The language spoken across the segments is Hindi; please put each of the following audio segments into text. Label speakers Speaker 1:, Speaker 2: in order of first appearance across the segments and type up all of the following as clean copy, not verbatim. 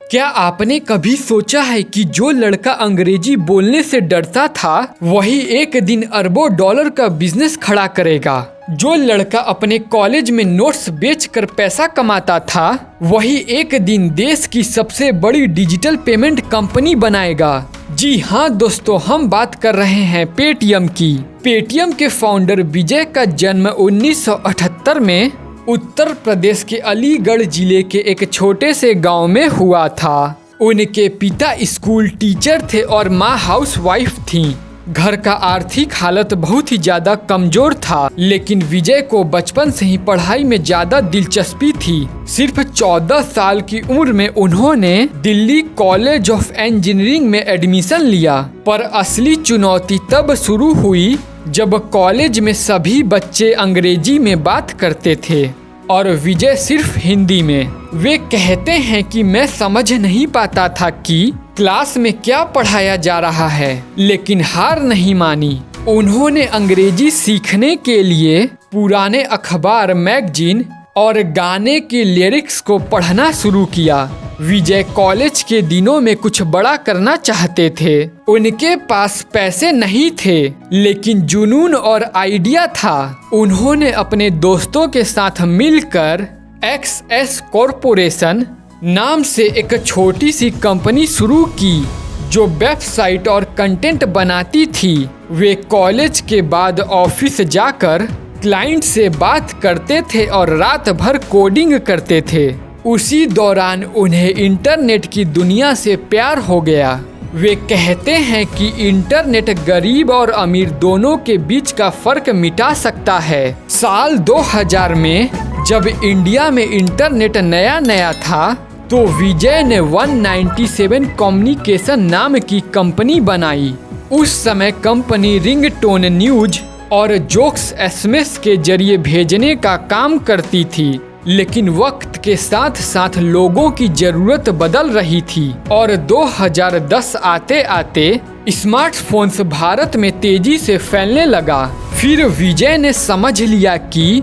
Speaker 1: क्या आपने कभी सोचा है कि जो लड़का अंग्रेजी बोलने से डरता था वही एक दिन अरबों डॉलर का बिजनेस खड़ा करेगा। जो लड़का अपने कॉलेज में नोट्स बेचकर पैसा कमाता था वही एक दिन देश की सबसे बड़ी डिजिटल पेमेंट कंपनी बनाएगा। जी हाँ दोस्तों, हम बात कर रहे हैं पेटीएम की। पेटीएम के फाउंडर विजय का जन्म 1978 में उत्तर प्रदेश के अलीगढ़ जिले के एक छोटे से गांव में हुआ था। उनके पिता स्कूल टीचर थे और माँ हाउसवाइफ थीं। घर का आर्थिक हालत बहुत ही ज्यादा कमजोर था, लेकिन विजय को बचपन से ही पढ़ाई में ज्यादा दिलचस्पी थी। सिर्फ 14 साल की उम्र में उन्होंने दिल्ली कॉलेज ऑफ इंजीनियरिंग में एडमिशन लिया। पर असली चुनौती तब शुरू हुई जब कॉलेज में सभी बच्चे अंग्रेजी में बात करते थे और विजय सिर्फ हिंदी में। वे कहते हैं कि मैं समझ नहीं पाता था कि क्लास में क्या पढ़ाया जा रहा है, लेकिन हार नहीं मानी। उन्होंने अंग्रेजी सीखने के लिए पुराने अखबार, मैगजीन और गाने के लिरिक्स को पढ़ना शुरू किया। विजय कॉलेज के दिनों में कुछ बड़ा करना चाहते थे। उनके पास पैसे नहीं थे, लेकिन जुनून और आइडिया था। उन्होंने अपने दोस्तों के साथ मिलकर XS कॉरपोरेशन नाम से एक छोटी सी कंपनी शुरू की जो वेबसाइट और कंटेंट बनाती थी। वे कॉलेज के बाद ऑफिस जाकर क्लाइंट से बात करते थे और रात भर कोडिंग करते थे। उसी दौरान उन्हें इंटरनेट की दुनिया से प्यार हो गया। वे कहते हैं कि इंटरनेट गरीब और अमीर दोनों के बीच का फर्क मिटा सकता है। साल 2000 में जब इंडिया में इंटरनेट नया था तो विजय ने 197 कम्युनिकेशन नाम की कंपनी बनाई। उस समय कंपनी रिंगटोन, न्यूज और जोक्स SMS के जरिए भेजने का काम करती थी, लेकिन वक्त के साथ साथ लोगों की जरूरत बदल रही थी और 2010 आते आते स्मार्टफोन्स भारत में तेजी से फैलने लगा। फिर विजय ने समझ लिया कि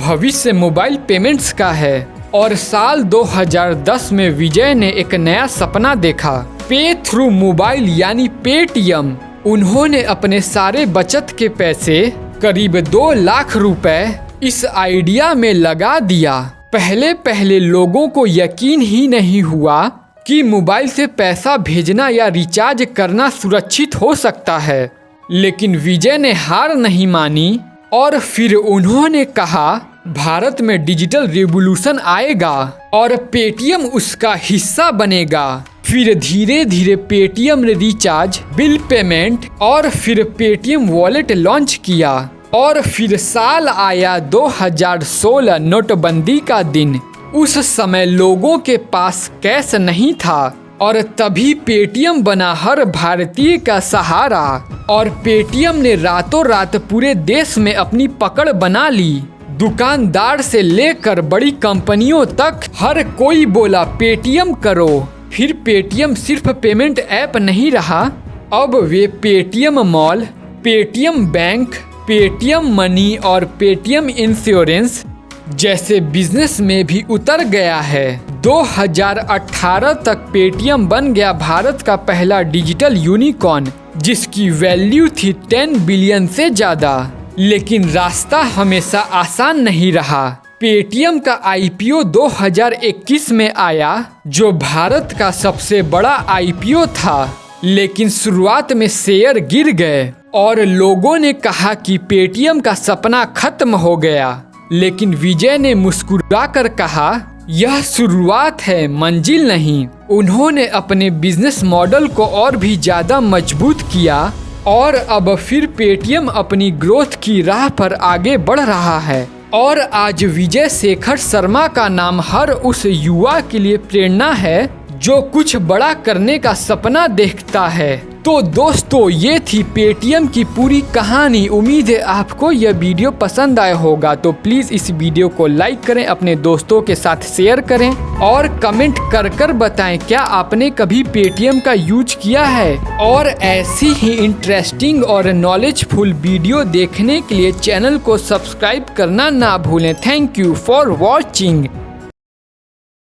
Speaker 1: भविष्य मोबाइल पेमेंट्स का है और साल 2010 में विजय ने एक नया सपना देखा, पे थ्रू मोबाइल यानी पेटीएम। उन्होंने अपने सारे बचत के पैसे, करीब 2 लाख रुपए इस आइडिया में लगा दिया। पहले लोगों को यकीन ही नहीं हुआ कि मोबाइल से पैसा भेजना या रिचार्ज करना सुरक्षित हो सकता है, लेकिन विजय ने हार नहीं मानी और फिर उन्होंने कहा भारत में डिजिटल रिवॉल्यूशन आएगा और पेटीएम उसका हिस्सा बनेगा। फिर धीरे धीरे पेटीएम ने रिचार्ज, बिल पेमेंट और फिर पेटीएम वॉलेट लॉन्च किया। और फिर साल आया 2016, नोटबंदी का दिन। उस समय लोगों के पास कैश नहीं था और तभी पेटीएम बना हर भारतीय का सहारा। और पेटीएम ने रातों रात पूरे देश में अपनी पकड़ बना ली। दुकानदार से लेकर बड़ी कंपनियों तक हर कोई बोला पेटीएम करो। फिर पेटीएम सिर्फ पेमेंट ऐप नहीं रहा, अब वे Paytm mall, Paytm bank, Paytm money और पेटीएम इंश्योरेंस जैसे बिजनेस में भी उतर गया है। 2018 तक पेटीएम बन गया भारत का पहला डिजिटल यूनिकॉर्न, जिसकी वैल्यू थी 10 बिलियन से ज्यादा। लेकिन रास्ता हमेशा आसान नहीं रहा। पेटीएम का IPO 2021 में आया, जो भारत का सबसे बड़ा IPO था, लेकिन शुरुआत में शेयर गिर गए और लोगों ने कहा कि पेटीएम का सपना खत्म हो गया। लेकिन विजय ने मुस्कुराकर कहा, यह शुरुआत है, मंजिल नहीं। उन्होंने अपने बिजनेस मॉडल को और भी ज्यादा मजबूत किया और अब फिर पेटीएम अपनी ग्रोथ की राह पर आगे बढ़ रहा है। और आज विजय शेखर शर्मा का नाम हर उस युवा के लिए प्रेरणा है जो कुछ बड़ा करने का सपना देखता है। तो दोस्तों, ये थी पेटीएम की पूरी कहानी। उम्मीद है आपको यह वीडियो पसंद आया होगा, तो प्लीज़ इस वीडियो को लाइक करें, अपने दोस्तों के साथ शेयर करें और कमेंट कर बताएं क्या आपने कभी पेटीएम का यूज किया है। और ऐसी ही इंटरेस्टिंग और नॉलेजफुल वीडियो देखने के लिए चैनल को सब्सक्राइब करना ना भूलें। Thank you for watching.